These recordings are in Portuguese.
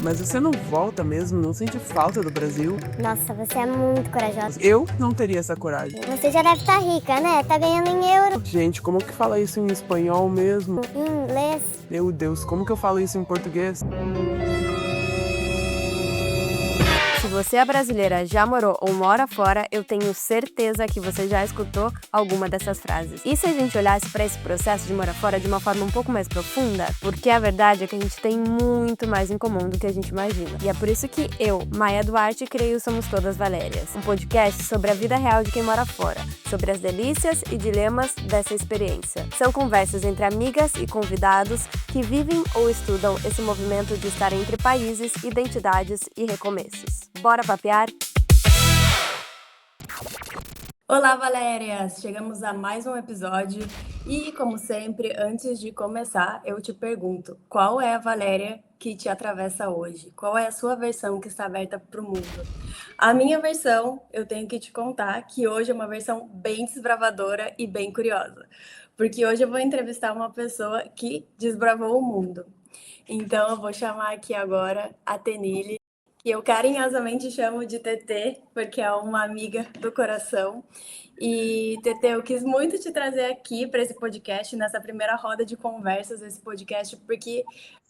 Mas você não volta mesmo? Não sente falta do Brasil? Nossa, você é muito corajosa. Eu não teria essa coragem. Você já deve estar rica, né? Tá ganhando em euro. Gente, como que fala isso em espanhol mesmo? Em inglês. Meu Deus, como que eu falo isso em português? Se você é brasileira, já morou ou mora fora, eu tenho certeza que você já escutou alguma dessas frases. E se a gente olhasse para esse processo de morar fora de uma forma um pouco mais profunda? Porque a verdade é que a gente tem muito mais em comum do que a gente imagina. E é por isso que eu, Maia Duarte, criei o Somos Todas Valérias, um podcast sobre a vida real de quem mora fora, sobre as delícias e dilemas dessa experiência. São conversas entre amigas e convidados que vivem ou estudam esse movimento de estar entre países, identidades e recomeços. Bora papear? Olá, Valérias! Chegamos a mais um episódio e, como sempre, antes de começar, eu te pergunto, qual é a Valéria que te atravessa hoje? Qual é a sua versão que está aberta para o mundo? A minha versão, eu tenho que te contar que hoje é uma versão bem desbravadora e bem curiosa, porque hoje eu vou entrevistar uma pessoa que desbravou o mundo. Então, eu vou chamar aqui agora a Tenille, que eu carinhosamente chamo de TT, porque é uma amiga do coração. E, TT, eu quis muito te trazer aqui para esse podcast, nessa primeira roda de conversas desse podcast, porque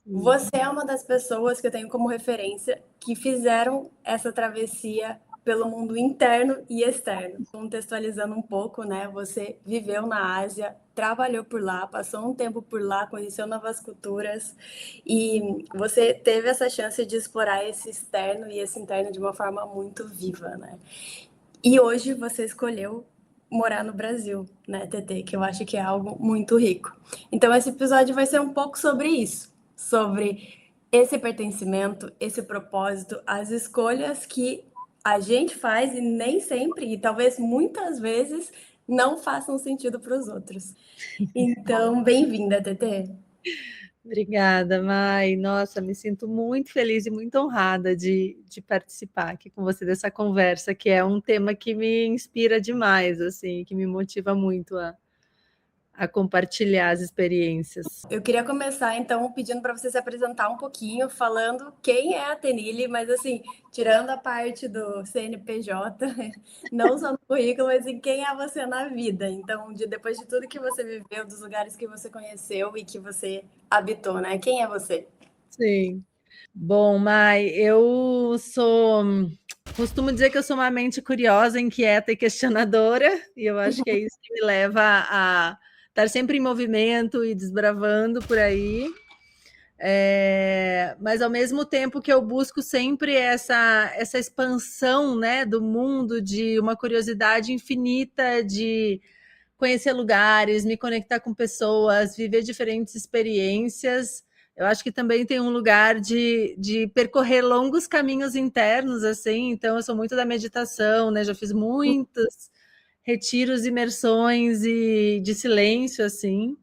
você é uma das pessoas que eu tenho como referência que fizeram essa travessia pelo mundo interno e externo. Contextualizando um pouco, né? Você viveu na Ásia, trabalhou por lá, passou um tempo por lá, conheceu novas culturas e você teve essa chance de explorar esse externo e esse interno de uma forma muito viva, né? E hoje você escolheu morar no Brasil, né, TT? Que eu acho que é algo muito rico. Então esse episódio vai ser um pouco sobre isso, sobre esse pertencimento, esse propósito, as escolhas que a gente faz e nem sempre, e talvez muitas vezes, não façam sentido para os outros. Então, bem-vinda, TT. Obrigada, Mai. Nossa, me sinto muito feliz e muito honrada de participar aqui com você dessa conversa, que é um tema que me inspira demais, assim, que me motiva muito a compartilhar as experiências. Eu queria começar, então, pedindo para você se apresentar um pouquinho, falando quem é a Tenille, mas, assim, tirando a parte do CNPJ, não só no currículo, mas em quem é você na vida. Então, depois de tudo que você viveu, dos lugares que você conheceu e que você habitou, né? Quem é você? Sim. Bom, Mai, costumo dizer que eu sou uma mente curiosa, inquieta e questionadora, e eu acho que é isso que me leva a estar sempre em movimento e desbravando por aí. Mas ao mesmo tempo que eu busco sempre essa expansão, né, do mundo, de uma curiosidade infinita de conhecer lugares, me conectar com pessoas, viver diferentes experiências. Eu acho que também tem um lugar de percorrer longos caminhos internos, assim. Então, eu sou muito da meditação, né? Já fiz muitos retiros, imersões e de silêncio, assim.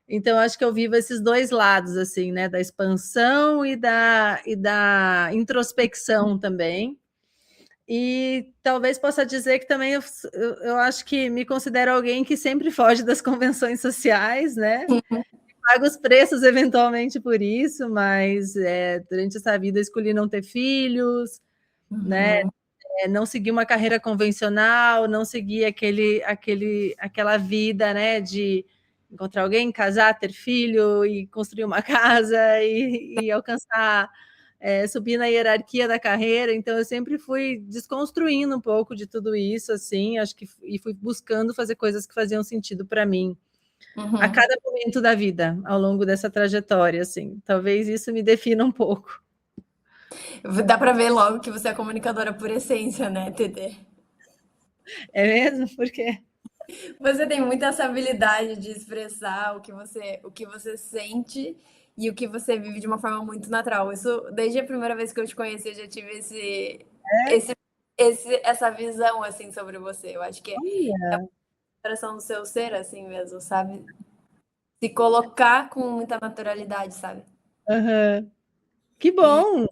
Então, acho que eu vivo esses dois lados, assim, né? Da expansão e da introspecção também. E talvez possa dizer que também eu acho que me considero alguém que sempre foge das convenções sociais, né? Paga os preços eventualmente por isso, mas durante essa vida eu escolhi não ter filhos, né? Não seguir uma carreira convencional, não seguir aquela vida, né? De encontrar alguém, casar, ter filho e construir uma casa e alcançar, subir na hierarquia da carreira. Então eu sempre fui desconstruindo um pouco de tudo isso, assim, acho que e fui buscando fazer coisas que faziam sentido para mim. A cada momento da vida, ao longo dessa trajetória, assim. Talvez isso me defina um pouco. Dá para ver logo que você é comunicadora por essência, né, TT? É mesmo? Por quê? Você tem muita essa habilidade de expressar o que você sente e o que você vive de uma forma muito natural. Isso, desde a primeira vez que eu te conheci, eu já tive essa visão, assim, sobre você. Eu acho que é a expressão do seu ser, assim mesmo, sabe? Se colocar com muita naturalidade, sabe? Uhum. Que bom!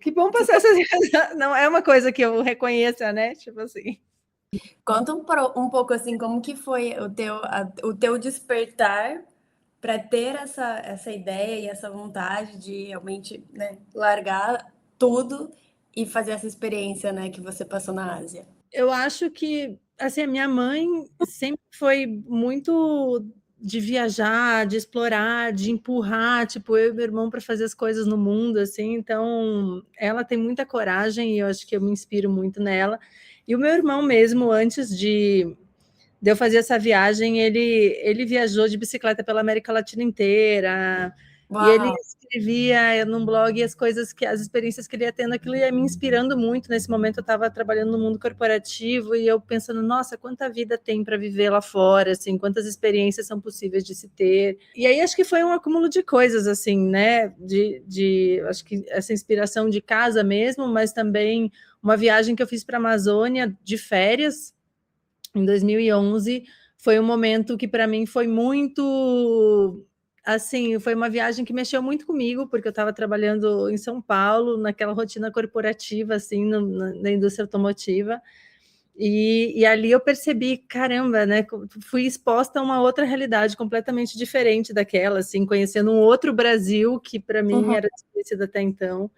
Que bom passar essa. Não é uma coisa que eu reconheça, né? Tipo assim. Conta um pouco, assim, como que foi o teu despertar para ter essa ideia e essa vontade de realmente, né, largar tudo e fazer essa experiência, né, que você passou na Ásia? Eu acho que, assim, a minha mãe sempre foi muito de viajar, de explorar, de empurrar, tipo, eu e meu irmão para fazer as coisas no mundo, assim, então ela tem muita coragem e eu acho que eu me inspiro muito nela. E o meu irmão mesmo, antes de eu fazer essa viagem, ele viajou de bicicleta pela América Latina inteira, e ele Uau! escrevia num blog as experiências que ele ia tendo, aquilo ia me inspirando muito. Nesse momento eu estava trabalhando no mundo corporativo e eu pensando, nossa, quanta vida tem para viver lá fora, assim, quantas experiências são possíveis de se ter. E aí acho que foi um acúmulo de coisas, assim, né, acho que essa inspiração de casa mesmo, mas também uma viagem que eu fiz para a Amazônia de férias, em 2011, foi um momento que para mim foi muito, assim, foi uma viagem que mexeu muito comigo, porque eu estava trabalhando em São Paulo, naquela rotina corporativa, assim, na indústria automotiva, e ali eu percebi, caramba, né, fui exposta a uma outra realidade completamente diferente daquela, assim, conhecendo um outro Brasil que para mim era desconhecido até então,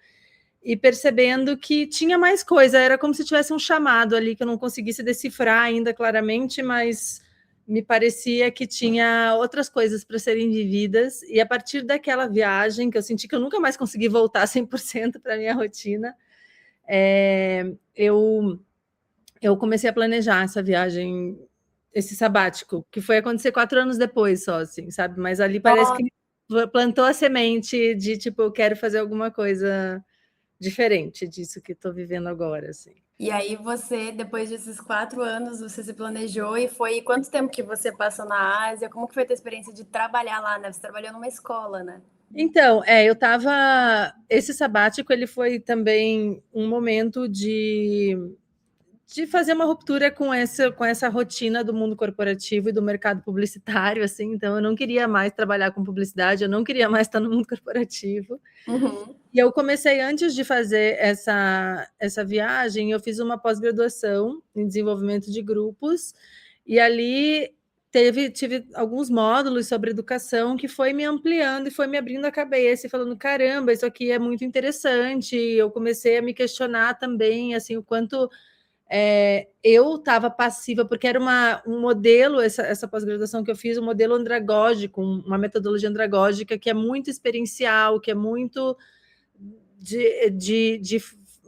e percebendo que tinha mais coisa, era como se tivesse um chamado ali que eu não conseguisse decifrar ainda claramente, mas me parecia que tinha outras coisas para serem vividas, e a partir daquela viagem, que eu senti que eu nunca mais consegui voltar 100% para a minha rotina, eu comecei a planejar essa viagem, esse sabático, que foi acontecer 4 anos depois só, assim, sabe? Mas ali parece que plantou a semente de, tipo, eu quero fazer alguma coisa diferente disso que estou vivendo agora, assim. E aí você, depois desses 4 anos, você se planejou e foi quanto tempo que você passou na Ásia? Como que foi a tua experiência de trabalhar lá, né? Você trabalhou numa escola, né? Então, esse sabático, ele foi também um momento de fazer uma ruptura com essa rotina do mundo corporativo e do mercado publicitário, assim. Então eu não queria mais trabalhar com publicidade, eu não queria mais estar no mundo corporativo. E eu comecei, antes de fazer essa viagem, eu fiz uma pós-graduação em desenvolvimento de grupos, e ali tive alguns módulos sobre educação que foi me ampliando e foi me abrindo a cabeça e falando, caramba, isso aqui é muito interessante. Eu comecei a me questionar também, assim, o quanto eu estava passiva, porque era um modelo, essa pós-graduação que eu fiz, um modelo andragógico, uma metodologia andragógica que é muito experiencial, que é muito de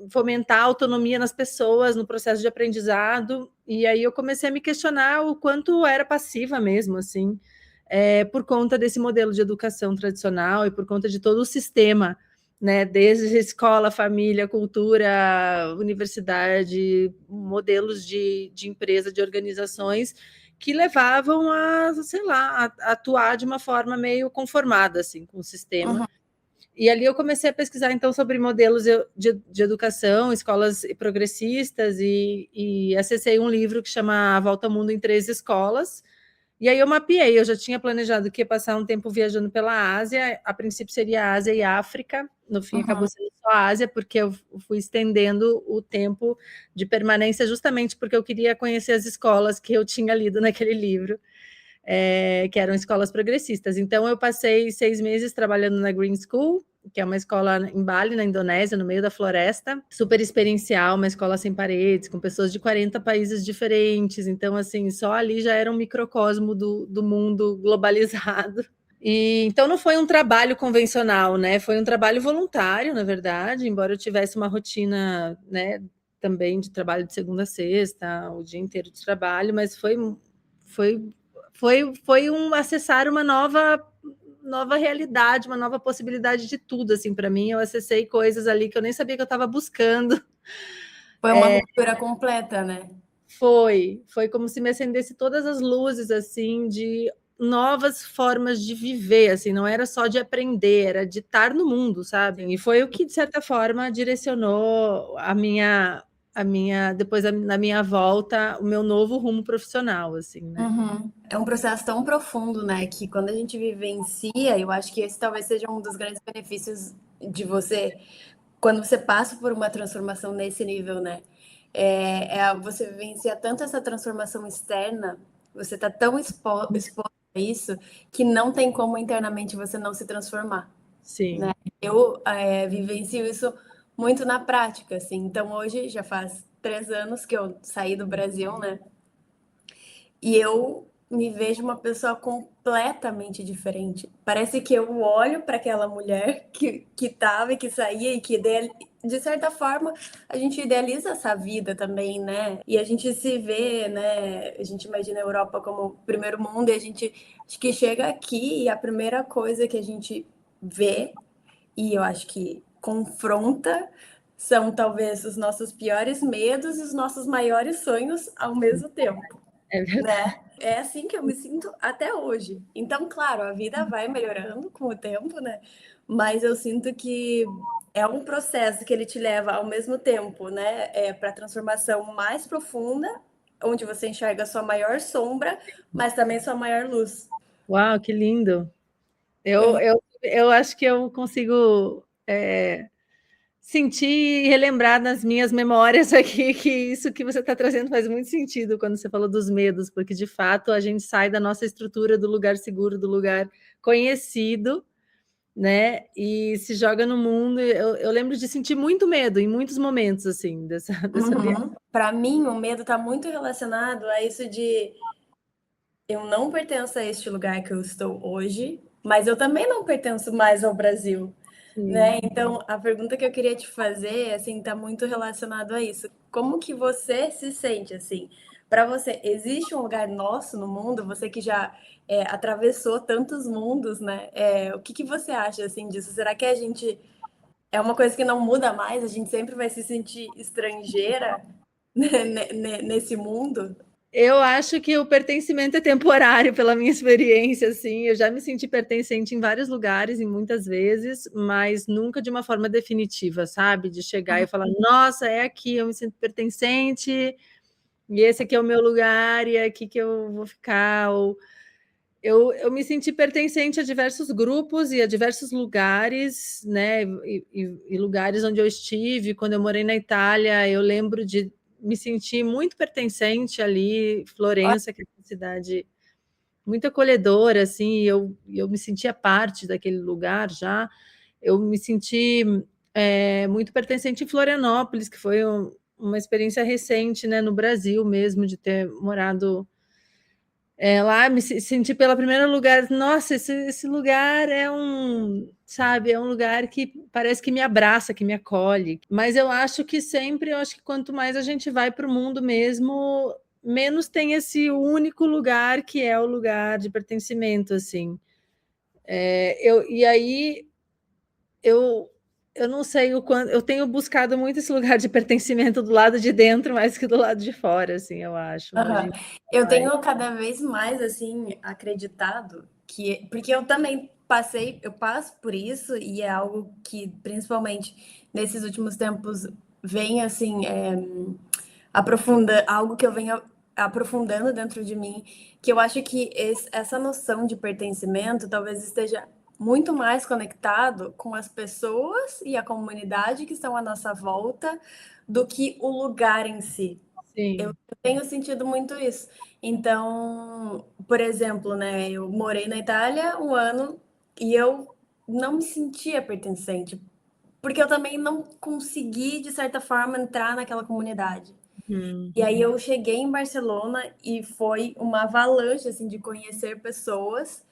fomentar a autonomia nas pessoas no processo de aprendizado, e aí eu comecei a me questionar o quanto era passiva mesmo, assim, por conta desse modelo de educação tradicional e por conta de todo o sistema, né, desde escola, família, cultura, universidade, modelos de empresa, de organizações que levavam a, sei lá, a atuar de uma forma meio conformada, assim, com o sistema. E ali eu comecei a pesquisar, então, sobre modelos de educação, escolas progressistas, e acessei um livro que chama A Volta ao Mundo em 3 Escolas. E aí eu mapeei, eu já tinha planejado que ia passar um tempo viajando pela Ásia, a princípio seria Ásia e África, no fim acabou sendo só Ásia, porque eu fui estendendo o tempo de permanência justamente porque eu queria conhecer as escolas que eu tinha lido naquele livro, que eram escolas progressistas. Então eu passei 6 meses trabalhando na Green School, que é uma escola em Bali, na Indonésia, no meio da floresta, super experiencial, uma escola sem paredes, com pessoas de 40 países diferentes. Então, assim, só ali já era um microcosmo do mundo globalizado. E então não foi um trabalho convencional, né? Foi um trabalho voluntário, na verdade, embora eu tivesse uma rotina, né, também de trabalho de segunda a sexta, o dia inteiro de trabalho, mas foi acessar uma nova realidade, uma nova possibilidade de tudo, assim, para mim. Eu acessei coisas ali que eu nem sabia que eu estava buscando. Foi uma ruptura completa, né? Foi como se me acendesse todas as luzes, assim, de novas formas de viver, assim, não era só de aprender, era de estar no mundo, sabe? E foi o que, de certa forma, direcionou depois na minha volta, o meu novo rumo profissional, assim, né? É um processo tão profundo, né? Que quando a gente vivencia, eu acho que esse talvez seja um dos grandes benefícios de você, quando você passa por uma transformação nesse nível, né? Você vivencia tanto essa transformação externa, você tá tão exposto isso, que não tem como internamente você não se transformar. Sim. Né? Eu vivencio isso muito na prática, assim. Então, hoje já faz 3 anos que eu saí do Brasil, né? E eu me vejo uma pessoa completamente diferente. Parece que eu olho para aquela mulher que estava e que saía e que, de certa forma, a gente idealiza essa vida também, né? E a gente se vê, né? A gente imagina a Europa como o primeiro mundo e a gente acho que chega aqui e a primeira coisa que a gente vê, e eu acho que confronta, são talvez os nossos piores medos e os nossos maiores sonhos ao mesmo tempo. É verdade. É assim que eu me sinto até hoje. Então, claro, a vida vai melhorando com o tempo, né? Mas eu sinto que é um processo que ele te leva ao mesmo tempo, né? Para a transformação mais profunda, onde você enxerga a sua maior sombra, mas também sua maior luz. Uau, que lindo! Eu acho que eu consigo sentir e relembrar nas minhas memórias aqui que isso que você está trazendo faz muito sentido quando você falou dos medos, porque de fato a gente sai da nossa estrutura, do lugar seguro, do lugar conhecido, né? E se joga no mundo. Eu lembro de sentir muito medo em muitos momentos, assim, dessa minha... Para mim, o medo está muito relacionado a isso de eu não pertenço a este lugar que eu estou hoje, mas eu também não pertenço mais ao Brasil. Né? Então, a pergunta que eu queria te fazer, assim, está muito relacionado a isso. Como que você se sente, assim? Para você, existe um lugar nosso no mundo? Você que já atravessou tantos mundos, né? O que você acha, assim, disso? Será que a gente... É uma coisa que não muda mais? A gente sempre vai se sentir estrangeira nesse mundo? Eu acho que o pertencimento é temporário, pela minha experiência, assim. Eu já me senti pertencente em vários lugares, em muitas vezes, mas nunca de uma forma definitiva, sabe? De chegar e falar, nossa, é aqui, eu me sinto pertencente, e esse aqui é o meu lugar, e é aqui que eu vou ficar. Ou... Eu me senti pertencente a diversos grupos e a diversos lugares, né? E lugares onde eu estive. Quando eu morei na Itália, eu lembro de me senti muito pertencente ali, Florença, que é uma cidade muito acolhedora, assim, e eu me sentia parte daquele lugar já. Eu me senti muito pertencente em Florianópolis, que foi uma experiência recente, né, no Brasil mesmo, de ter morado lá, me senti pela primeira lugar, nossa, esse lugar é sabe, é um lugar que parece que me abraça, que me acolhe. Mas eu acho que quanto mais a gente vai para o mundo mesmo, menos tem esse único lugar que é o lugar de pertencimento, assim. E aí eu não sei o quanto... Eu tenho buscado muito esse lugar de pertencimento do lado de dentro mais que do lado de fora, assim, eu acho. Eu tenho cada vez mais, assim, acreditado que... Porque eu também eu passo por isso e é algo que, principalmente nesses últimos tempos, vem, assim, algo que eu venho aprofundando dentro de mim, que eu acho que essa noção de pertencimento talvez esteja muito mais conectado com as pessoas e a comunidade que estão à nossa volta do que o lugar em si. Sim. Eu tenho sentido muito isso. Então, por exemplo, né, eu morei na Itália 1 ano e eu não me sentia pertencente, porque eu também não consegui, de certa forma, entrar naquela comunidade. E aí eu cheguei em Barcelona e foi uma avalanche, assim, de conhecer pessoas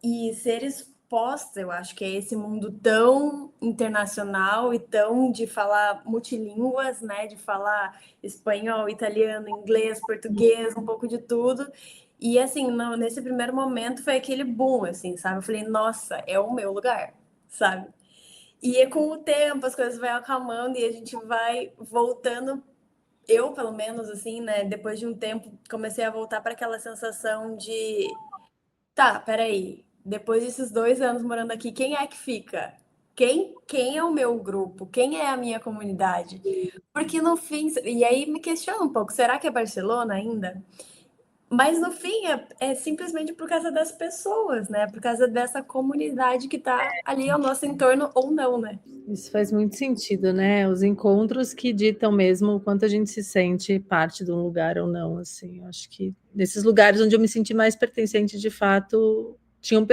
e ser exposta, eu acho que é esse mundo tão internacional e tão de falar multilínguas, né? De falar espanhol, italiano, inglês, português, um pouco de tudo. E assim, nesse primeiro momento foi aquele boom, assim, sabe? Eu falei, nossa, é o meu lugar, sabe? E com o tempo as coisas vão acalmando e a gente vai voltando. Eu, pelo menos, assim, né? Depois de um tempo, comecei a voltar para aquela sensação de tá, peraí. Depois desses 2 anos morando aqui, quem é que fica? Quem é o meu grupo? Quem é a minha comunidade? Porque no fim, e aí me questiona um pouco, será que é Barcelona ainda? Mas no fim é simplesmente por causa das pessoas, né? Por causa dessa comunidade que tá ali ao nosso entorno ou não, né? Isso faz muito sentido, né? Os encontros que ditam mesmo o quanto a gente se sente parte de um lugar ou não, assim. Eu acho que nesses lugares onde eu me senti mais pertencente, de fato, tinha um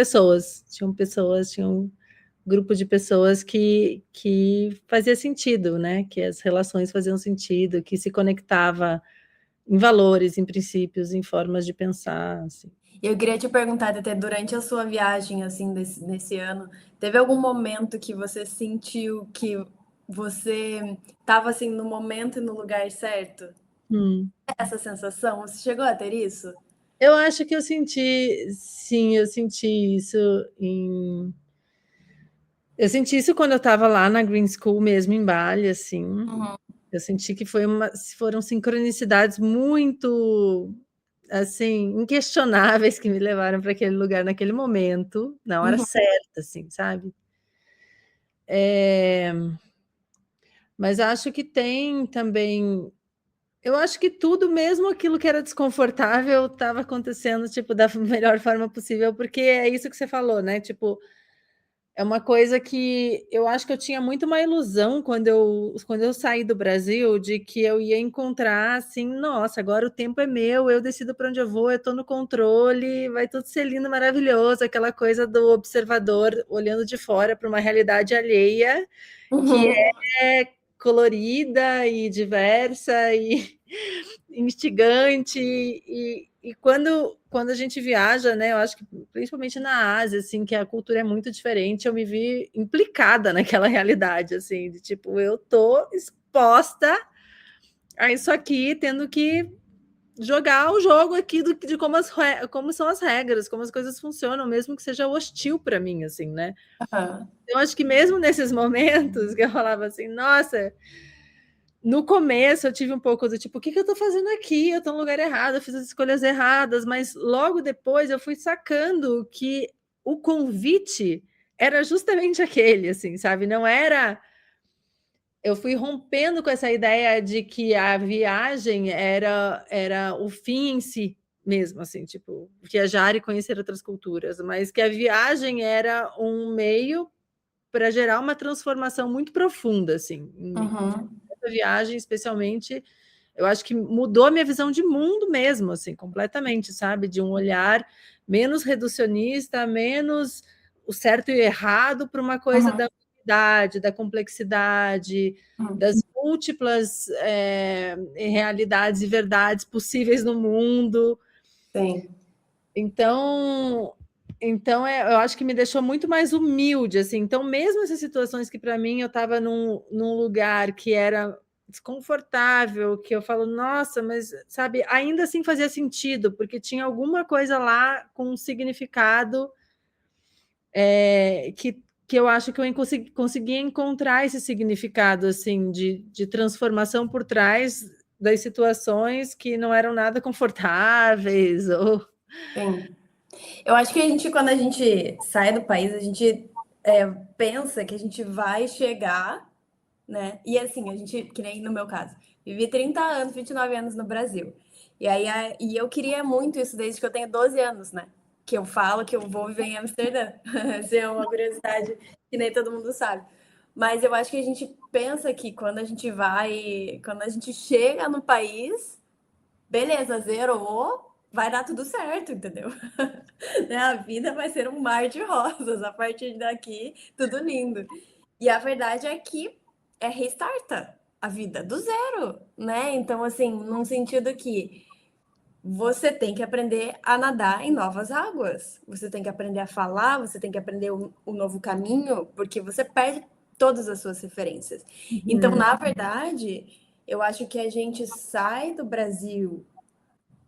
grupo de pessoas que fazia sentido, né? Que as relações faziam sentido, que se conectava em valores, em princípios, em formas de pensar, assim. Eu queria te perguntar, até durante a sua viagem, assim, nesse ano, teve algum momento que você sentiu que você estava, assim, no momento e no lugar certo? Essa sensação, você chegou a ter isso? Eu acho que eu senti, sim, eu senti isso em... Eu senti isso quando eu estava lá na Green School mesmo, em Bali, assim. Uhum. Eu senti que foram sincronicidades muito, assim, inquestionáveis que me levaram para aquele lugar naquele momento, na hora Uhum. certa, assim, sabe? Mas acho que tem também... Eu acho que tudo, mesmo aquilo que era desconfortável, estava acontecendo, tipo, da melhor forma possível, porque é isso que você falou, né? Tipo, é uma coisa que eu acho que eu tinha muito uma ilusão quando eu saí do Brasil, de que eu ia encontrar assim, nossa, agora o tempo é meu, eu decido para onde eu vou, eu estou no controle, vai tudo ser lindo, maravilhoso, aquela coisa do observador olhando de fora para uma realidade alheia, que Uhum. é colorida e diversa e instigante, e quando a gente viaja, né, eu acho que principalmente na Ásia, assim, que a cultura é muito diferente, eu me vi implicada naquela realidade, assim, de tipo, eu tô exposta a isso aqui, tendo que jogar o jogo aqui de como são as regras, como as coisas funcionam, mesmo que seja hostil para mim, assim, né? Uhum. Eu acho que mesmo nesses momentos que eu falava assim, nossa, no começo eu tive um pouco do tipo, o que eu estou fazendo aqui? Eu estou no lugar errado, eu fiz as escolhas erradas, mas logo depois eu fui sacando que o convite era justamente aquele, assim, sabe? Não era... Eu fui rompendo com essa ideia de que a viagem era o fim em si mesmo, assim, tipo, viajar e conhecer outras culturas, mas que a viagem era um meio para gerar uma transformação muito profunda, assim, Uhum. essa viagem, especialmente, eu acho que mudou a minha visão de mundo mesmo, assim, completamente, sabe? De um olhar menos reducionista, menos o certo e o errado, para uma coisa Uhum. da unidade, da complexidade, Uhum. das múltiplas realidades e verdades possíveis no mundo. Sim. Então, eu acho que me deixou muito mais humilde, assim. Então, mesmo essas situações que para mim eu estava num lugar que era desconfortável, que eu falo, nossa, mas sabe, ainda assim fazia sentido, porque tinha alguma coisa lá com um significado que eu acho que eu conseguia encontrar esse significado assim de transformação por trás das situações que não eram nada confortáveis ou... Sim. Eu acho que quando a gente sai do país, a gente pensa que a gente vai chegar, né? E assim, a gente, que nem no meu caso, vivi 30 anos, 29 anos no Brasil. E eu queria muito isso desde que eu tenho 12 anos, né? Que eu falo que eu vou viver em Amsterdã. Essa é uma curiosidade que nem todo mundo sabe. Mas eu acho que a gente pensa que quando a gente chega no país, beleza, zerou, vai dar tudo certo, entendeu? Né? A vida vai ser um mar de rosas. A partir daqui, tudo lindo. E a verdade é que restarta a vida do zero, né? Então, assim, num sentido que você tem que aprender a nadar em novas águas. Você tem que aprender a falar, você tem que aprender um novo caminho, porque você perde todas as suas referências. Então, na verdade, eu acho que a gente sai do Brasil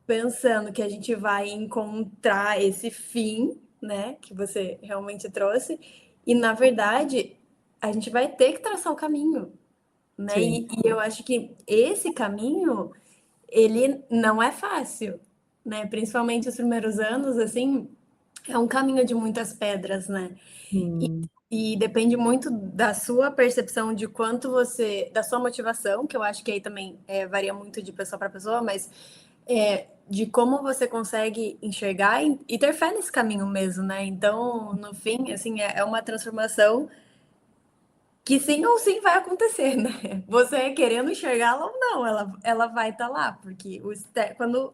pensando que a gente vai encontrar esse fim, né, que você realmente trouxe, e na verdade a gente vai ter que traçar o caminho, né? Sim. E eu acho que esse caminho ele não é fácil, né? Principalmente os primeiros anos, assim, é um caminho de muitas pedras, né? E depende muito da sua percepção de quanto da sua motivação, que eu acho que aí também varia muito de pessoa para pessoa, mas de como você consegue enxergar e ter fé nesse caminho mesmo, né? Então, no fim, assim, é uma transformação que sim ou sim vai acontecer, né? Você querendo enxergá-la ou não, ela vai estar lá, porque quando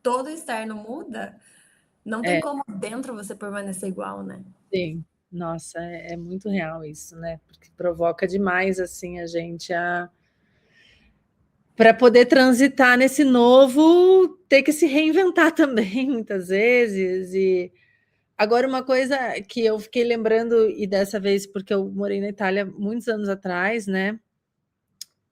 todo o externo muda, não tem É, como dentro você permanecer igual, né? sim. Nossa, é muito real isso, né? Porque provoca demais assim a gente a para poder transitar nesse novo, ter que se reinventar também muitas vezes. E agora uma coisa que eu fiquei lembrando, e dessa vez porque eu morei na Itália muitos anos atrás, né?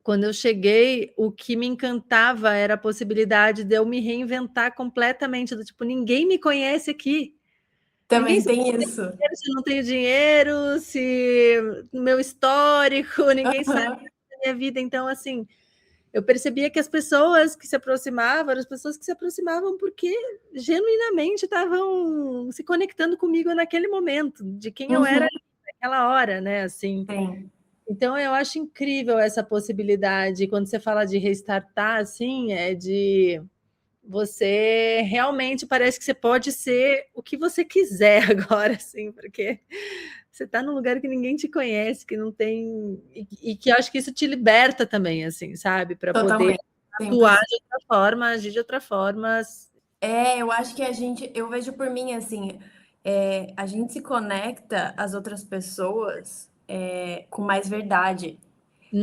Quando eu cheguei, o que me encantava era a possibilidade de eu me reinventar completamente, do tipo, ninguém me conhece aqui. Ninguém Também sabe tem isso. se eu não tenho dinheiro, se no meu histórico, ninguém sabe Aham. da minha vida. Então, assim, eu percebia que as pessoas que se aproximavam eram as pessoas que se aproximavam porque genuinamente estavam se conectando comigo naquele momento, de quem eu era Uhum. naquela hora, né? Assim, Sim. então eu acho incrível essa possibilidade. Quando você fala de restartar, assim, é de você realmente parece que você pode ser o que você quiser agora, assim, porque você está num lugar que ninguém te conhece, que não tem. E que eu acho que isso te liberta também, assim, sabe? Para poder Totalmente. atuar 100%. de outra forma, agir de outra forma. Eu acho que eu vejo por mim assim, a gente se conecta às outras pessoas com mais verdade,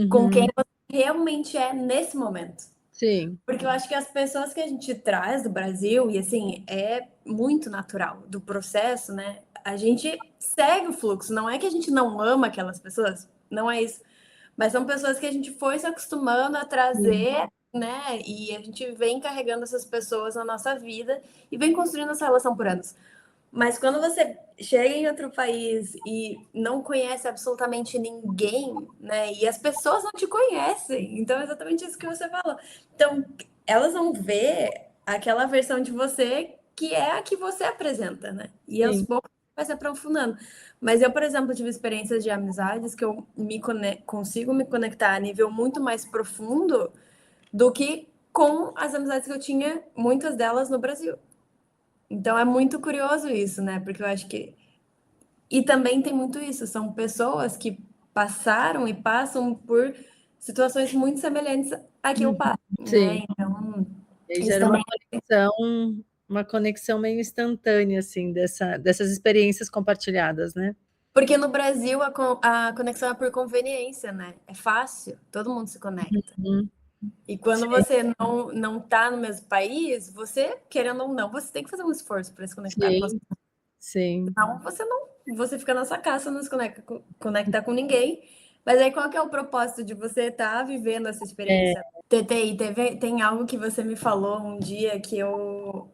com quem Uhum, você realmente é nesse momento. sim. Porque eu acho que as pessoas que a gente traz do Brasil, e assim, é muito natural do processo, né? A gente segue o fluxo, não é que a gente não ama aquelas pessoas, não é isso. Mas são pessoas que a gente foi se acostumando a Sim. trazer, né? E a gente vem carregando essas pessoas na nossa vida e vem construindo essa relação por anos. Mas quando você chega em outro país e não conhece absolutamente ninguém, né? E as pessoas não te conhecem. Então é exatamente isso que você falou. Então, elas vão ver aquela versão de você que é a que você apresenta, né? E aos Sim. poucos vai se aprofundando. Mas eu, por exemplo, tive experiências de amizades que eu consigo me conectar a nível muito mais profundo do que com as amizades que eu tinha, muitas delas no Brasil. Então é muito curioso isso, né? Porque eu acho que. E também tem muito isso, são pessoas que passaram e passam por situações muito semelhantes a que eu Uhum, passo, sim. né? Então, E aí isso gera também. uma conexão meio instantânea, assim, dessas experiências compartilhadas, né? Porque no Brasil a conexão é por conveniência, né? É fácil, todo mundo se conecta. Uhum, E quando sim, você não tá no mesmo país, você, querendo ou não, você tem que fazer um esforço para se conectar com as sim, sim. Não, você fica na sua casa, não se conecta com ninguém. Mas aí qual que é o propósito de você estar vivendo essa É, experiência? TTI, tem algo que você me falou um dia que eu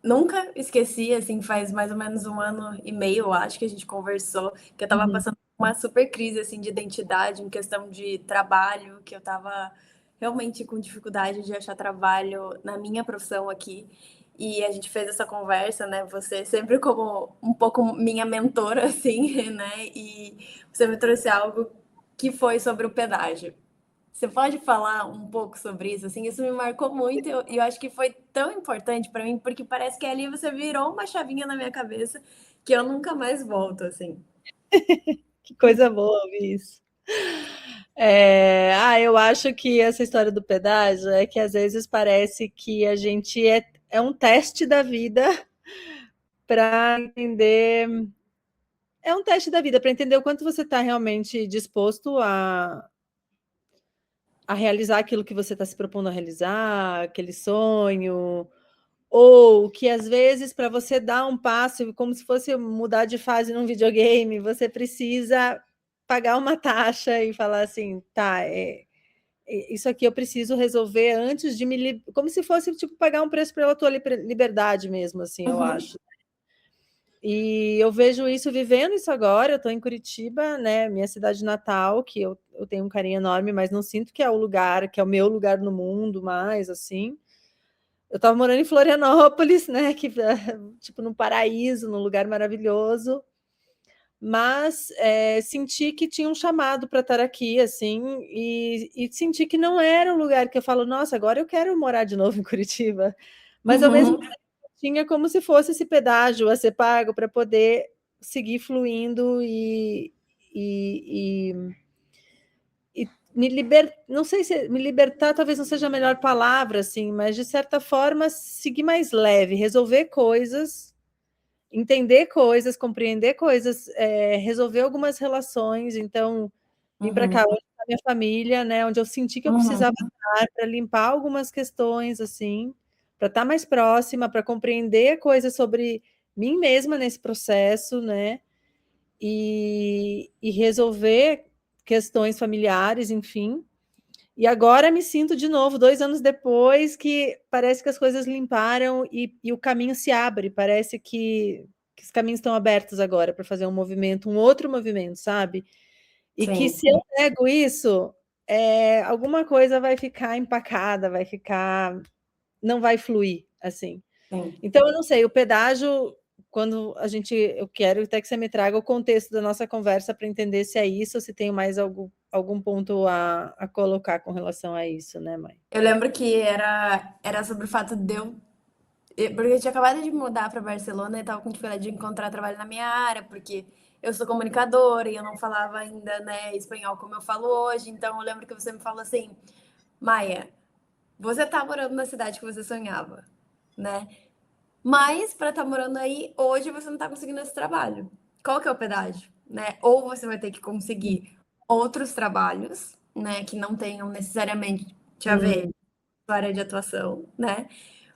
nunca esqueci, assim, faz mais ou menos 1 ano e meio, eu acho que a gente conversou, que eu tava uhum, passando por uma super crise, assim, de identidade, em questão de trabalho, que eu tava realmente com dificuldade de achar trabalho na minha profissão aqui. E a gente fez essa conversa, né? Você sempre como um pouco minha mentora, assim, né? E você me trouxe algo que foi sobre o pedágio. Você pode falar um pouco sobre isso? Assim, isso me marcou muito e eu acho que foi tão importante para mim, porque parece que ali você virou uma chavinha na minha cabeça que eu nunca mais volto, assim. que coisa boa ouvir isso. Eu acho que essa história do pedágio é que às vezes parece que a gente é um teste da vida para entender. É um teste da vida para entender o quanto você está realmente disposto a realizar aquilo que você está se propondo a realizar, aquele sonho, ou que às vezes para você dar um passo, como se fosse mudar de fase num videogame, você precisa pagar uma taxa e falar assim, tá, isso aqui eu preciso resolver antes de como se fosse tipo pagar um preço pela tua liberdade mesmo, assim, eu Uhum. acho. E eu vejo isso vivendo isso agora. Eu estou em Curitiba, né? Minha cidade natal, que eu tenho um carinho enorme, mas não sinto que é o lugar, que é o meu lugar no mundo mais, assim. Eu estava morando em Florianópolis, né? Que tipo num paraíso, num lugar maravilhoso. Mas senti que tinha um chamado para estar aqui, assim, e senti que não era um lugar que eu falo, nossa, agora eu quero morar de novo em Curitiba. Mas ao mesmo Uhum. tempo tinha como se fosse esse pedágio a ser pago para poder seguir fluindo e não sei se me libertar talvez não seja a melhor palavra, assim, mas de certa forma seguir mais leve, resolver coisas, entender coisas, compreender coisas, resolver algumas relações. Então, vim para cá Uhum. hoje com a minha família, né, onde eu senti que eu precisava Uhum. estar para limpar algumas questões, assim, para estar mais próxima, para compreender coisas sobre mim mesma nesse processo, né, e resolver questões familiares, enfim. E agora me sinto de novo, 2 anos depois, que parece que as coisas limparam e o caminho se abre, parece que os caminhos estão abertos agora para fazer um movimento, um outro movimento, sabe? E que Sim, se eu nego isso, alguma coisa vai ficar empacada, vai ficar, não vai fluir, assim. sim. Então eu não sei, o pedágio, quando eu quero até que você me traga o contexto da nossa conversa para entender se é isso, ou se tem mais algum ponto a colocar com relação a isso, né, mãe? Eu lembro que era sobre o fato de porque eu tinha acabado de mudar para Barcelona e tava com dificuldade de encontrar trabalho na minha área, porque eu sou comunicadora e eu não falava ainda, né, espanhol como eu falo hoje. Então eu lembro que você me falou assim, Maia, você tá morando na cidade que você sonhava, né? Mas para estar morando aí, hoje você não tá conseguindo esse trabalho. Qual que é o pedágio, né? Ou você vai ter que conseguir outros trabalhos, né, que não tenham necessariamente a ver Hum, com a área de atuação, né?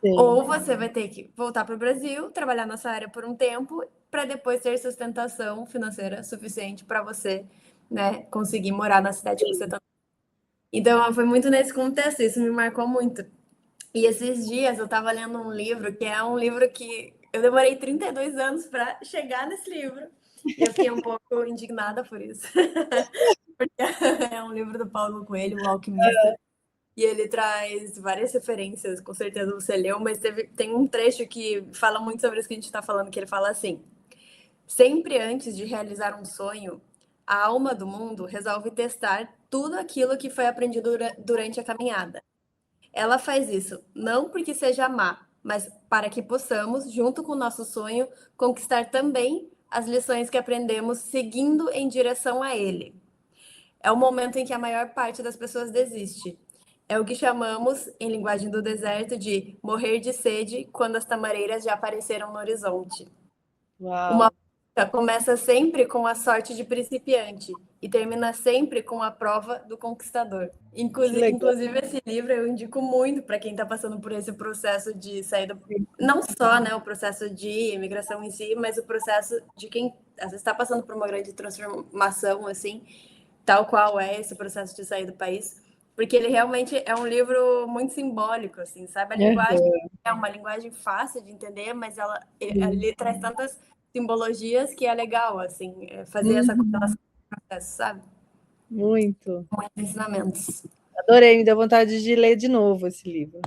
sim. Ou você vai ter que voltar para o Brasil, trabalhar nessa área por um tempo, para depois ter sustentação financeira suficiente para você, né, conseguir morar na cidade que você está. Então, foi muito nesse contexto, isso me marcou muito. E esses dias eu estava lendo um livro, que é um livro que eu demorei 32 anos para chegar nesse livro. E eu fiquei um pouco indignada por isso. Porque é um livro do Paulo Coelho, O Alquimista. E ele traz várias referências, com certeza você leu, mas tem um trecho que fala muito sobre isso que a gente está falando, que ele fala assim: sempre antes de realizar um sonho, a alma do mundo resolve testar tudo aquilo que foi aprendido durante a caminhada. Ela faz isso não porque seja má, mas para que possamos, junto com o nosso sonho, conquistar também as lições que aprendemos seguindo em direção a ele. É o momento em que a maior parte das pessoas desiste. É o que chamamos, em linguagem do deserto, de morrer de sede quando as tamareiras já apareceram no horizonte. Uma Uau. luta começa sempre com a sorte de principiante e termina sempre com a prova do conquistador. Que legal. Inclusive, esse livro eu indico muito para quem está passando por esse processo de saída, não só, né, o processo de imigração em si, mas o processo de quem às vezes está passando por uma grande transformação, assim, tal qual é esse processo de sair do país, porque ele realmente é um livro muito simbólico, assim, sabe? A linguagem Aham, é uma linguagem fácil de entender, mas sim. ele traz tantas simbologias que é legal, assim, fazer essa Uhum, correlação com o processo, sabe? muito. Muitos ensinamentos. Adorei, me deu vontade de ler de novo esse livro.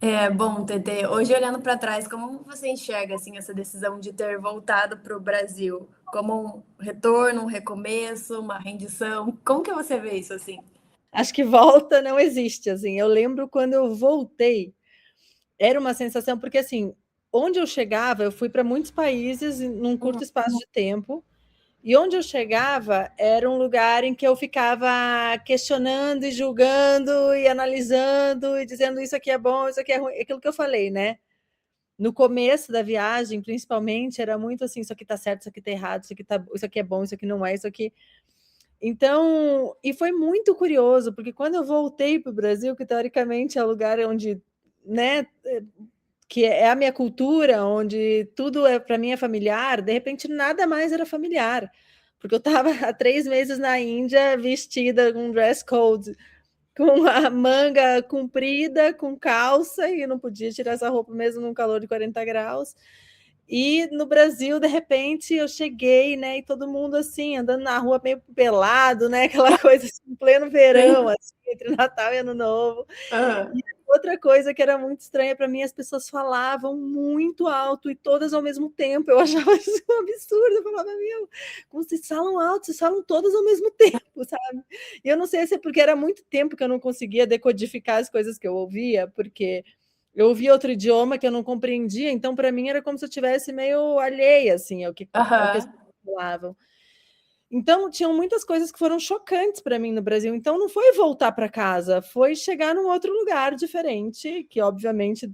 É bom, Tete. Hoje, olhando para trás, como você enxerga assim essa decisão de ter voltado para o Brasil? Como um retorno, um recomeço, uma rendição? Como que você vê isso assim? Acho que volta não existe, assim. Eu lembro quando eu voltei, era uma sensação, porque assim, onde eu chegava, eu fui para muitos países num curto espaço de tempo, e onde eu chegava era um lugar em que eu ficava questionando e julgando e analisando e dizendo isso aqui é bom, isso aqui é ruim, aquilo que eu falei, né? No começo da viagem, principalmente, era muito assim, isso aqui tá certo, isso aqui tá errado, isso aqui é bom, isso aqui não é, isso aqui. Então, e foi muito curioso, porque quando eu voltei para o Brasil, que teoricamente é o lugar onde, né, que é a minha cultura, onde tudo para mim é familiar, de repente nada mais era familiar, porque eu estava há 3 meses na Índia vestida com um dress code, com a manga comprida, com calça, e não podia tirar essa roupa mesmo num calor de 40 graus. E no Brasil, de repente, eu cheguei, né, e todo mundo assim, andando na rua meio pelado, né, aquela coisa assim, em pleno verão, Sim. assim, entre Natal e Ano Novo. Aham. E outra coisa que era muito estranha para mim, as pessoas falavam muito alto e todas ao mesmo tempo. Eu achava isso um absurdo. Eu falava, meu, como vocês falam alto, vocês falam todas ao mesmo tempo, sabe? E eu não sei se é porque era muito tempo que eu não conseguia decodificar as coisas que eu ouvia, porque Eu ouvia outro idioma que eu não compreendia, então para mim era como se eu tivesse meio alheia, assim, ao que as Aham. pessoas falavam. Então, tinham muitas coisas que foram chocantes para mim no Brasil. Então, não foi voltar para casa, foi chegar num outro lugar diferente, que obviamente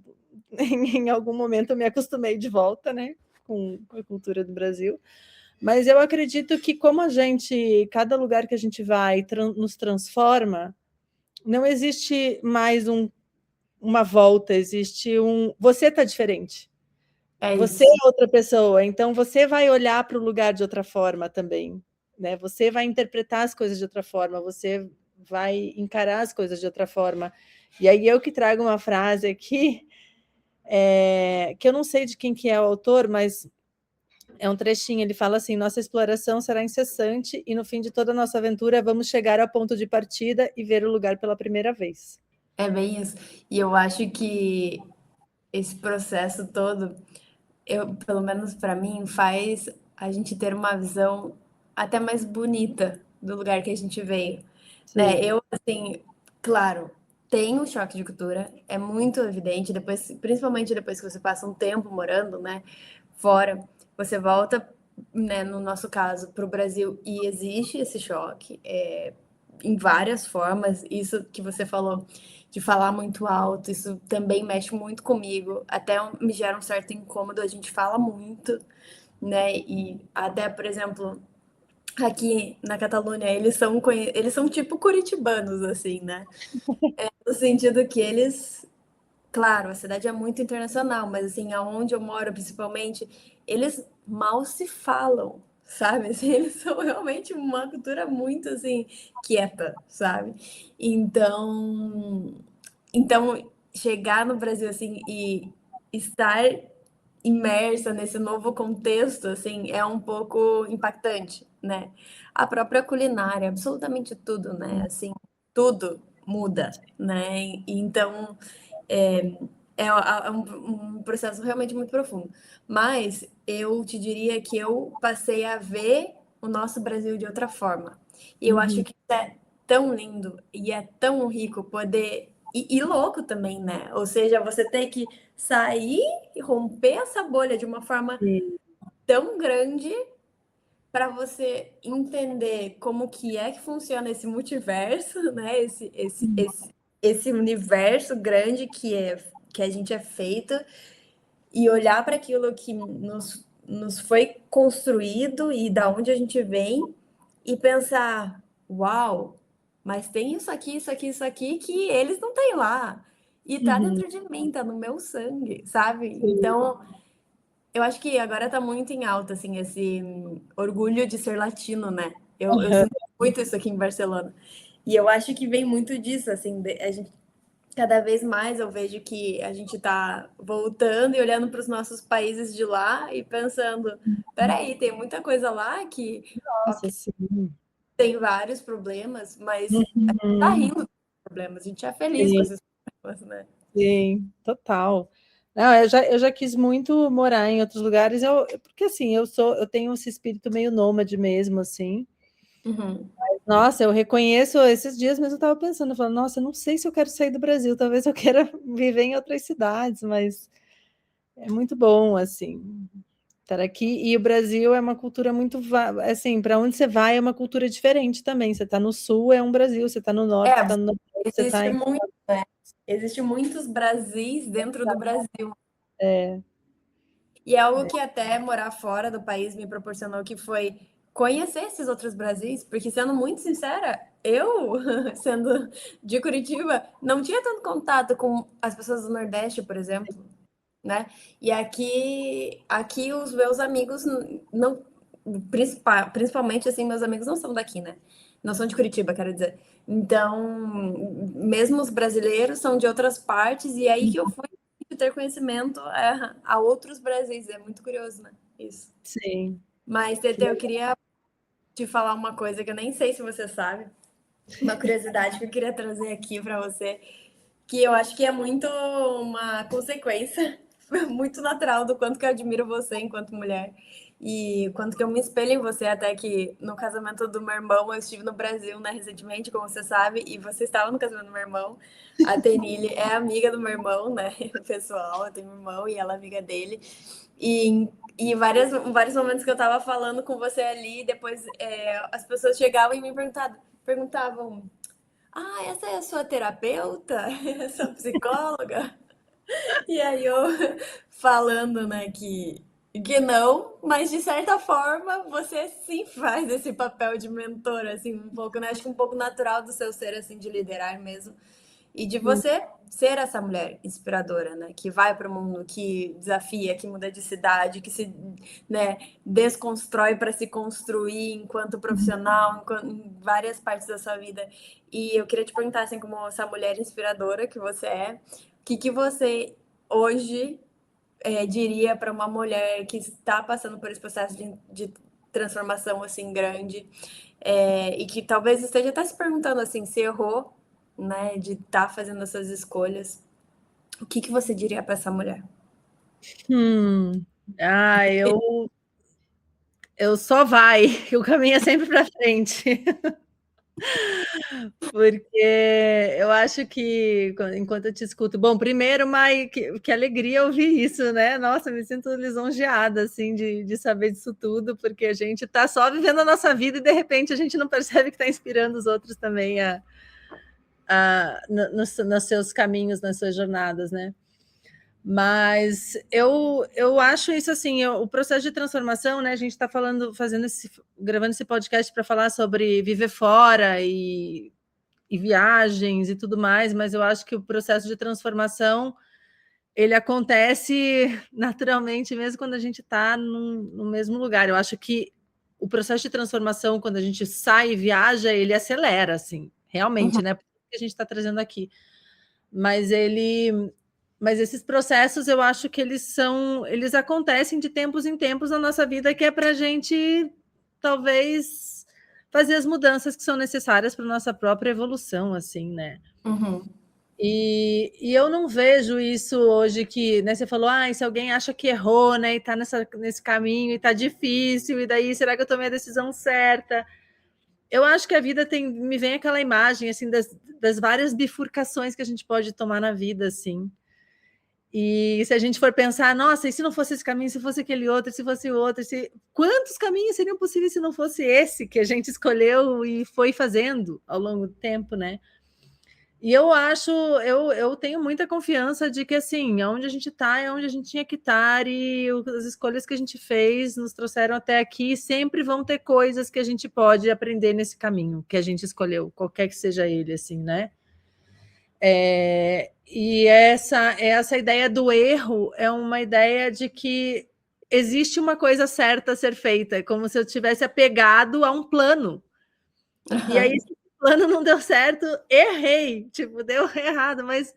em algum momento eu me acostumei de volta, né, com a cultura do Brasil. Mas eu acredito que como cada lugar que a gente vai nos transforma, não existe mais uma volta, existe você está diferente. É Você isso. é outra pessoa, então você vai olhar para o lugar de outra forma também, né? Você vai interpretar as coisas de outra forma, você vai encarar as coisas de outra forma. E aí eu que trago uma frase aqui, que eu não sei de quem que é o autor, mas é um trechinho, ele fala assim: nossa exploração será incessante e no fim de toda a nossa aventura vamos chegar ao ponto de partida e ver o lugar pela primeira vez. É bem isso. E eu acho que esse processo todo, pelo menos para mim, faz a gente ter uma visão até mais bonita do lugar que a gente veio, né? Sim. Eu, assim, claro, tem um choque de cultura, é muito evidente, depois, principalmente depois que você passa um tempo morando, né, fora, você volta, né, no nosso caso, para o Brasil e existe esse choque, em várias formas. Isso que você falou de falar muito alto, isso também mexe muito comigo. Até me gera um certo incômodo. A gente fala muito, né? E até, por exemplo, aqui na Catalunha, eles são tipo curitibanos, assim, né? No sentido que eles, claro, a cidade é muito internacional, mas assim, aonde eu moro, principalmente, eles mal se falam, sabe? Assim, eles são realmente uma cultura muito assim quieta, sabe? Então, então chegar no Brasil assim e estar imersa nesse novo contexto assim é um pouco impactante, né? A própria culinária, absolutamente tudo, né? Assim, tudo muda, né? E então é, é um processo realmente muito profundo. Mas eu te diria que eu passei a ver o nosso Brasil de outra forma. E eu acho Uhum. que isso é tão lindo e é tão rico poder. E louco também, né? Ou seja, você tem que sair e romper essa bolha de uma forma Sim. tão grande para você entender como que é que funciona esse multiverso, né? Esse universo grande que a gente é feito e olhar para aquilo que nos foi construído e da onde a gente vem e pensar, uau, mas tem isso aqui, isso aqui, isso aqui que eles não têm lá. E tá Uhum. dentro de mim, tá no meu sangue, sabe? Sim. Então, eu acho que agora tá muito em alta, assim, esse orgulho de ser latino, né? Eu Aham. sinto muito isso aqui em Barcelona. E eu acho que vem muito disso, assim, a gente, cada vez mais eu vejo que a gente tá voltando e olhando para os nossos países de lá e pensando, peraí, tem muita coisa lá que, Nossa, ok, sim. tem vários problemas, mas a gente tá Uhum. rindo dos problemas, a gente é feliz com Sim, esses problemas, né? sim, total. Não, eu já quis muito morar em outros lugares, porque assim, eu tenho esse espírito meio nômade mesmo, assim. Uhum. Nossa, eu reconheço, esses dias mesmo eu estava pensando, falando, nossa, eu não sei se eu quero sair do Brasil, talvez eu queira viver em outras cidades, mas é muito bom, assim, estar aqui. E o Brasil é uma cultura muito, assim, para onde você vai é uma cultura diferente também. Você está no sul, é um Brasil, você está no É, norte, você está no nordeste, você está existe em... muito, né? Existe muitos Brasis dentro do Brasil. É, E é algo que até morar fora do país me proporcionou, que foi conhecer esses outros Brasis, porque sendo muito sincera, eu, sendo de Curitiba, não tinha tanto contato com as pessoas do Nordeste, por exemplo, né? E aqui os meus amigos não, principalmente assim, meus amigos não são daqui, né? Não são de Curitiba, quero dizer. Então, mesmo os brasileiros são de outras partes, e aí que eu fui ter conhecimento a outros Brasis. É muito curioso, né? Isso. sim. Mas, Tete, eu queria te falar uma coisa que eu nem sei se você sabe, uma curiosidade que eu queria trazer aqui para você, que eu acho que é muito uma consequência muito natural do quanto que eu admiro você enquanto mulher, E quanto que eu me espelho em você, até que no casamento do meu irmão, eu estive no Brasil, né, recentemente, como você sabe, e você estava no casamento do meu irmão. A Tenille é amiga do meu irmão, né, pessoal, eu tenho um irmão e ela é amiga dele. E vários momentos que eu tava falando com você ali, depois as pessoas chegavam e me perguntavam: ah, essa é a sua terapeuta? Essa psicóloga? E aí eu falando, né, que não, mas de certa forma você sim faz esse papel de mentor, assim, um pouco, né? Acho que um pouco natural do seu ser, assim, de liderar mesmo. E de você ser essa mulher inspiradora, né? Que vai para o mundo, que desafia, que muda de cidade, que se, né, desconstrói para se construir enquanto profissional, em várias partes da sua vida. E eu queria te perguntar, assim, como essa mulher inspiradora que você é, o que você hoje diria para uma mulher que está passando por esse processo de transformação assim grande e que talvez esteja até se perguntando assim se errou, né, de estar fazendo essas escolhas, o que você diria para essa mulher? Ah, eu só vai, o caminho é sempre para frente. Porque eu acho que, enquanto eu te escuto, bom, primeiro, Mai, que alegria ouvir isso, né? Nossa, me sinto lisonjeada, assim, de saber disso tudo, porque a gente está só vivendo a nossa vida e, de repente, a gente não percebe que está inspirando os outros também nos seus caminhos, nas suas jornadas, né? Mas eu acho isso assim, o processo de transformação, né? A gente está gravando esse podcast para falar sobre viver fora e viagens e tudo mais, mas eu acho que o processo de transformação ele acontece naturalmente mesmo quando a gente está no mesmo lugar. Eu acho que o processo de transformação, quando a gente sai e viaja, ele acelera, assim, realmente, né? Por que a gente está trazendo aqui. Mas esses processos, eu acho que eles acontecem de tempos em tempos na nossa vida, que é para a gente, talvez, fazer as mudanças que são necessárias para a nossa própria evolução, assim, né? E eu não vejo isso hoje que, né, você falou, se alguém acha que errou, né, e está nesse caminho, e está difícil, e daí, será que eu tomei a decisão certa? Eu acho que a vida me vem aquela imagem, assim, das várias bifurcações que a gente pode tomar na vida, assim. E se a gente for pensar, nossa, e se não fosse esse caminho, se fosse aquele outro, se fosse o outro, quantos caminhos seriam possíveis se não fosse esse que a gente escolheu e foi fazendo ao longo do tempo, né? E eu tenho muita confiança de que, assim, onde a gente está é onde a gente tinha que estar, e as escolhas que a gente fez nos trouxeram até aqui, e sempre vão ter coisas que a gente pode aprender nesse caminho que a gente escolheu, qualquer que seja ele, assim, né? E essa ideia do erro é uma ideia de que existe uma coisa certa a ser feita, é como se eu tivesse apegado a um plano. E aí, se o plano não deu certo, errei, tipo, deu errado, mas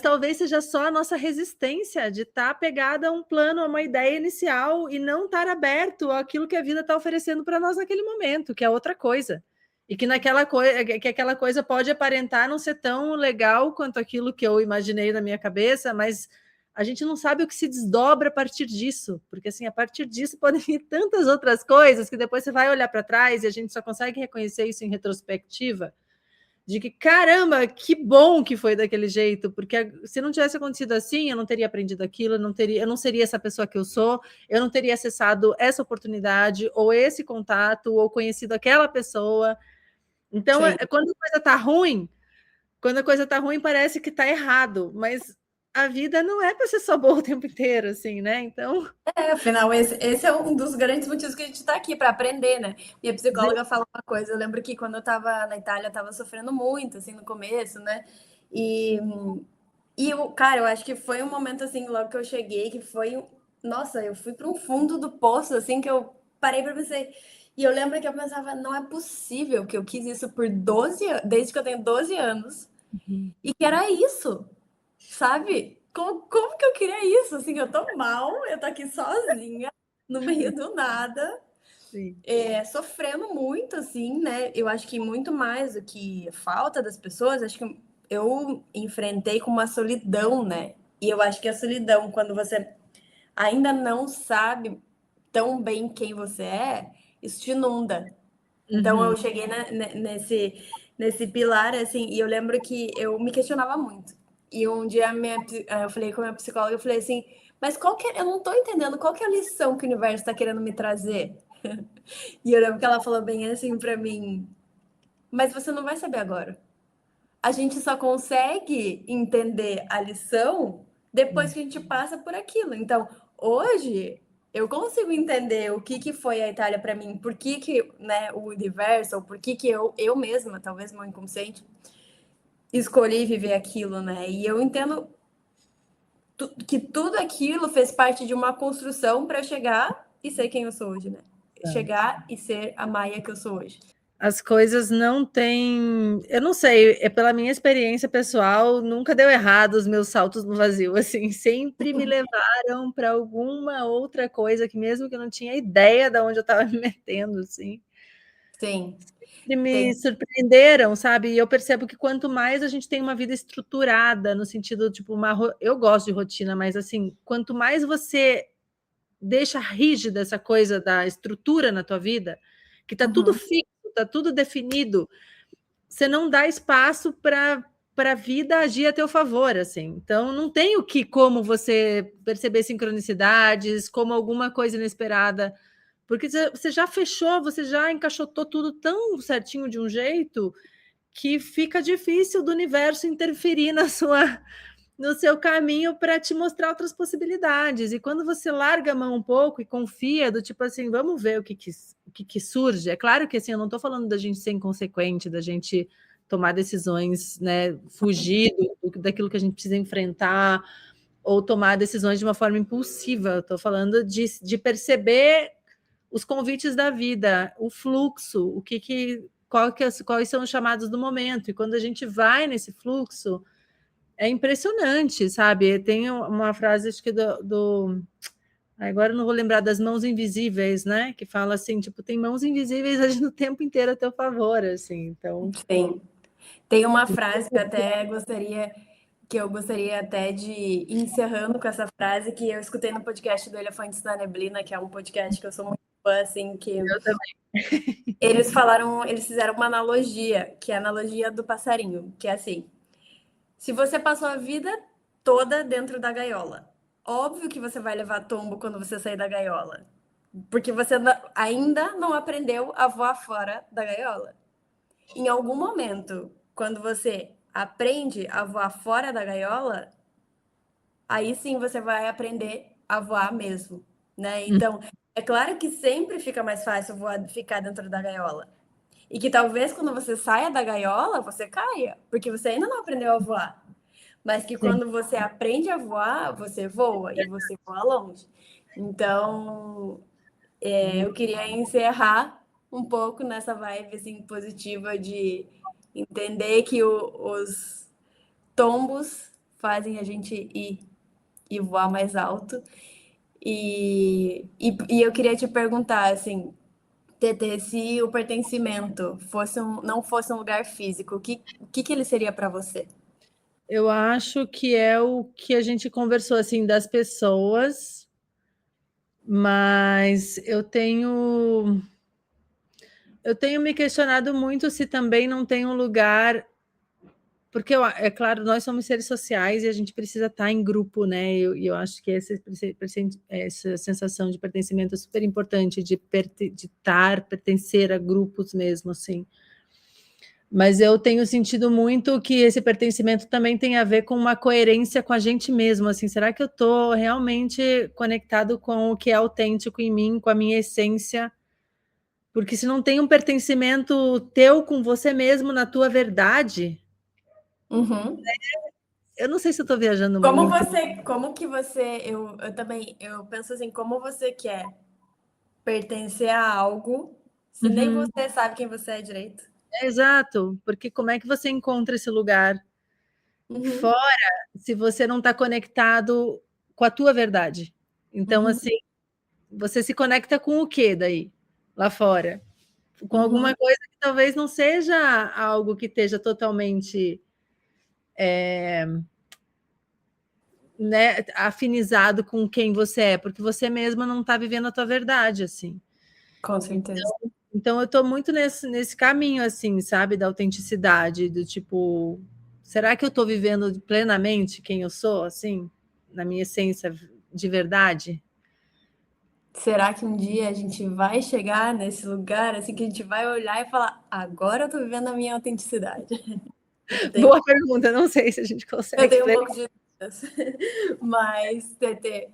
talvez seja só a nossa resistência de estar apegada a um plano, a uma ideia inicial, e não estar aberto àquilo que a vida está oferecendo para nós naquele momento, que é outra coisa. E que aquela coisa pode aparentar não ser tão legal quanto aquilo que eu imaginei na minha cabeça, mas a gente não sabe o que se desdobra a partir disso, porque assim, a partir disso podem vir tantas outras coisas que depois você vai olhar para trás e a gente só consegue reconhecer isso em retrospectiva, de que, caramba, que bom que foi daquele jeito, porque se não tivesse acontecido assim, eu não teria aprendido aquilo, eu não seria essa pessoa que eu sou, eu não teria acessado essa oportunidade, ou esse contato, ou conhecido aquela pessoa. Então, quando a coisa tá ruim, parece que tá errado, mas a vida não é para ser só boa o tempo inteiro, assim, né? Então. Afinal, esse é um dos grandes motivos que a gente está aqui, para aprender, né? Minha psicóloga fala uma coisa, eu lembro que quando eu estava na Itália, eu estava sofrendo muito, assim, no começo, né? Cara, eu acho que foi um momento, assim, logo que eu cheguei, que foi. Nossa, eu fui para um fundo do poço, assim, que eu parei para pensar. E eu lembro que eu pensava, não é possível que eu quis isso por 12 anos, desde que eu tenho 12 anos, e que era isso, sabe? Como que eu queria isso? Assim, eu tô mal, eu tô aqui sozinha, no meio do nada, sofrendo muito, assim, né? Eu acho que muito mais do que falta das pessoas, acho que eu enfrentei com uma solidão, né? E eu acho que a solidão, quando você ainda não sabe tão bem quem você é, isso te inunda. Então eu cheguei nesse pilar, assim, e eu lembro que eu me questionava muito. E um dia eu falei com a minha psicóloga, eu falei assim, mas eu não tô entendendo qual que é a lição que o universo tá querendo me trazer. E eu lembro que ela falou bem assim pra mim, mas você não vai saber agora. A gente só consegue entender a lição depois que a gente passa por aquilo. Então, hoje eu consigo entender o que foi a Itália para mim, por que, né, o universo, ou por que eu mesma, talvez meu inconsciente, escolhi viver aquilo, né? E eu entendo que tudo aquilo fez parte de uma construção para chegar e ser quem eu sou hoje, né? Chegar e ser a Maia que eu sou hoje. As coisas não têm, eu não sei, é pela minha experiência pessoal, nunca deu errado os meus saltos no vazio, assim, sempre me levaram para alguma outra coisa que mesmo que eu não tinha ideia de onde eu estava me metendo, assim. Sim. Sempre me surpreenderam, sabe? E eu percebo que quanto mais a gente tem uma vida estruturada, no sentido, tipo, eu gosto de rotina, mas assim, quanto mais você deixa rígida essa coisa da estrutura na tua vida, que tá tudo fixo, tá tudo definido, você não dá espaço para a vida agir a teu favor, assim. Então, não tem como você perceber sincronicidades, como alguma coisa inesperada, porque você já fechou, você já encaixotou tudo tão certinho de um jeito que fica difícil do universo interferir no seu caminho para te mostrar outras possibilidades. E quando você larga a mão um pouco e confia, do tipo assim, vamos ver o que surge. É claro que assim, eu não estou falando da gente ser inconsequente, da gente tomar decisões, né, fugir daquilo que a gente precisa enfrentar, ou tomar decisões de uma forma impulsiva. Estou falando de perceber os convites da vida, o fluxo, quais são os chamados do momento. E quando a gente vai nesse fluxo, é impressionante, sabe? Tem uma frase, acho que agora eu não vou lembrar, das mãos invisíveis, né? Que fala assim, tipo, tem mãos invisíveis agindo o tempo inteiro a teu favor, assim, então... Sim. Tem uma frase que eu gostaria até de ir encerrando com essa frase, que eu escutei no podcast do Elefantes na Neblina, que é um podcast que eu sou muito fã, assim, que... Eu também. Eles fizeram uma analogia, que é a analogia do passarinho, que é assim... Se você passou a vida toda dentro da gaiola, óbvio que você vai levar tombo quando você sair da gaiola, porque você ainda não aprendeu a voar fora da gaiola. Em algum momento, quando você aprende a voar fora da gaiola, aí sim você vai aprender a voar mesmo, né? Então, é claro que sempre fica mais fácil ficar dentro da gaiola. E que talvez quando você saia da gaiola, você caia, porque você ainda não aprendeu a voar. Mas que quando você aprende a voar, você voa e você voa longe. Então, eu queria encerrar um pouco nessa vibe assim, positiva de entender que os tombos fazem a gente ir e voar mais alto. E eu queria te perguntar, assim, TT, se o pertencimento não fosse um lugar físico, o que ele seria para você? Eu acho que é o que a gente conversou, assim, das pessoas, mas eu tenho me questionado muito se também não tem um lugar... Porque, é claro, nós somos seres sociais e a gente precisa estar em grupo, né? E eu acho que essa sensação de pertencimento é super importante, de pertencer a grupos mesmo, assim. Mas eu tenho sentido muito que esse pertencimento também tem a ver com uma coerência com a gente mesmo, assim. Será que eu estou realmente conectado com o que é autêntico em mim, com a minha essência? Porque se não tem um pertencimento teu com você mesmo, na tua verdade... Eu não sei se eu estou viajando muito. Eu também, eu penso assim, como você quer pertencer a algo se nem você sabe quem você é direito? Exato, porque como é que você encontra esse lugar fora se você não está conectado com a tua verdade? Então, assim, você se conecta com o quê daí, lá fora? Com alguma coisa que talvez não seja algo que esteja totalmente né, afinizado com quem você é, porque você mesma não está vivendo a tua verdade, assim. Com certeza. Então eu estou muito nesse caminho, assim, sabe, da autenticidade, do tipo, será que eu estou vivendo plenamente quem eu sou, assim, na minha essência de verdade? Será que um dia a gente vai chegar nesse lugar, assim, que a gente vai olhar e falar, agora eu tô vivendo a minha autenticidade? Boa pergunta, não sei se a gente consegue. Eu tenho um pouco de dúvidas. Mas, Tetê,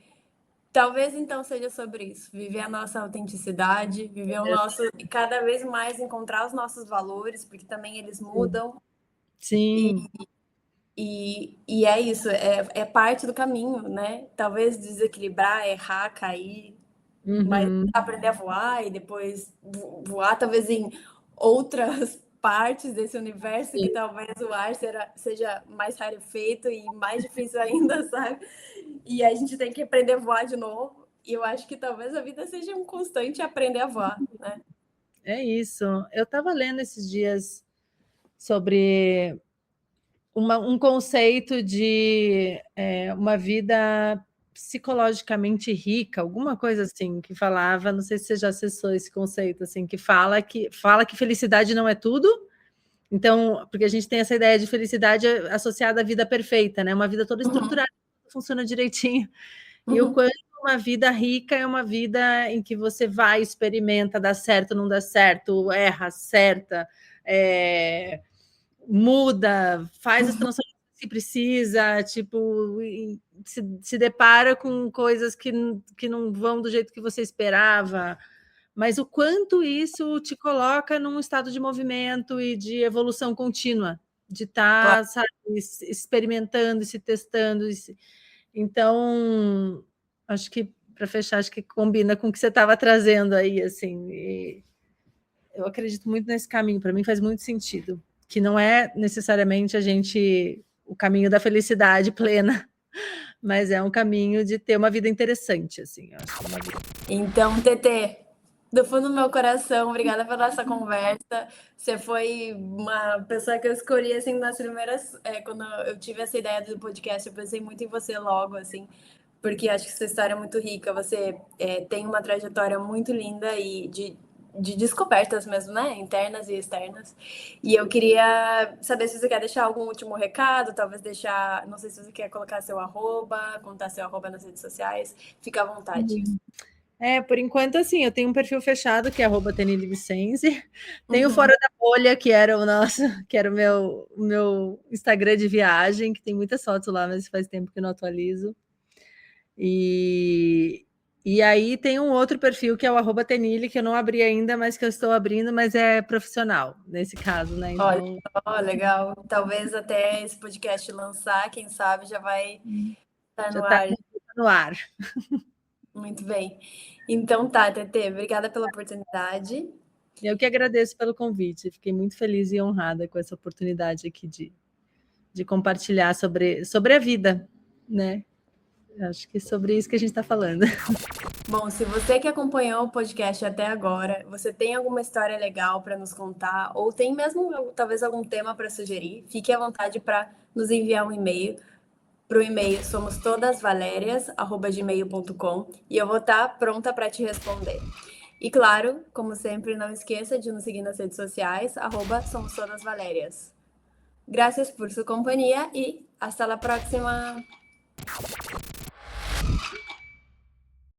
talvez então seja sobre isso, viver a nossa autenticidade, viver o nosso, e cada vez mais encontrar os nossos valores, porque também eles mudam. Sim. E é isso, é parte do caminho, né? Talvez desequilibrar, errar, cair, mas aprender a voar e depois voar talvez em outras partes desse universo que talvez o ar seja mais rarefeito e mais difícil ainda, sabe? E a gente tem que aprender a voar de novo. E eu acho que talvez a vida seja um constante aprender a voar, né? É isso. Eu estava lendo esses dias sobre um conceito de uma vida psicologicamente rica, alguma coisa assim, que falava, não sei se você já acessou esse conceito, assim, que fala que felicidade não é tudo. Então, porque a gente tem essa ideia de felicidade associada à vida perfeita, né? Uma vida toda estruturada, funciona direitinho. E o quanto uma vida rica é uma vida em que você vai, experimenta, dá certo, não dá certo, erra, acerta, muda, faz as transformações que precisa, tipo, se depara com coisas que não vão do jeito que você esperava, mas o quanto isso te coloca num estado de movimento e de evolução contínua, de estar, sabe, experimentando, se testando. Então, acho que, para fechar, acho que combina com o que você estava trazendo aí, assim, e eu acredito muito nesse caminho, para mim faz muito sentido, que não é necessariamente o caminho da felicidade plena, mas é um caminho de ter uma vida interessante, assim. Eu acho uma vida... Então, Tetê, do fundo do meu coração, obrigada pela nossa conversa. Você foi uma pessoa que eu escolhi, assim, nas primeiras... quando eu tive essa ideia do podcast, eu pensei muito em você logo, assim, porque acho que sua história é muito rica. Você tem uma trajetória muito linda e de descobertas mesmo, né? Internas e externas. E eu queria saber se você quer deixar algum último recado, talvez deixar... Não sei se você quer colocar seu arroba, contar seu arroba nas redes sociais. Fica à vontade. Por enquanto, assim, eu tenho um perfil fechado, que é @tenilivicense. Tenho Fora da Bolha, que era o meu Instagram de viagem, que tem muitas fotos lá, mas faz tempo que eu não atualizo. E aí tem um outro perfil, que é o @tenili, que eu não abri ainda, mas que eu estou abrindo, mas é profissional, nesse caso, né? Então... Olha, legal. Talvez até esse podcast lançar, quem sabe, já vai estar no ar. No ar. Muito bem. Então tá, Tetê, obrigada pela oportunidade. Eu que agradeço pelo convite, fiquei muito feliz e honrada com essa oportunidade aqui de compartilhar sobre a vida, né? Acho que é sobre isso que a gente está falando. Bom, se você que acompanhou o podcast até agora, você tem alguma história legal para nos contar, ou tem mesmo talvez algum tema para sugerir, fique à vontade para nos enviar um e-mail. Para o e-mail somostodasvalerias@gmail.com e eu vou estar pronta para te responder. E claro, como sempre, não esqueça de nos seguir nas redes sociais, @somostodasvalerias. Graças por sua companhia e hasta la próxima!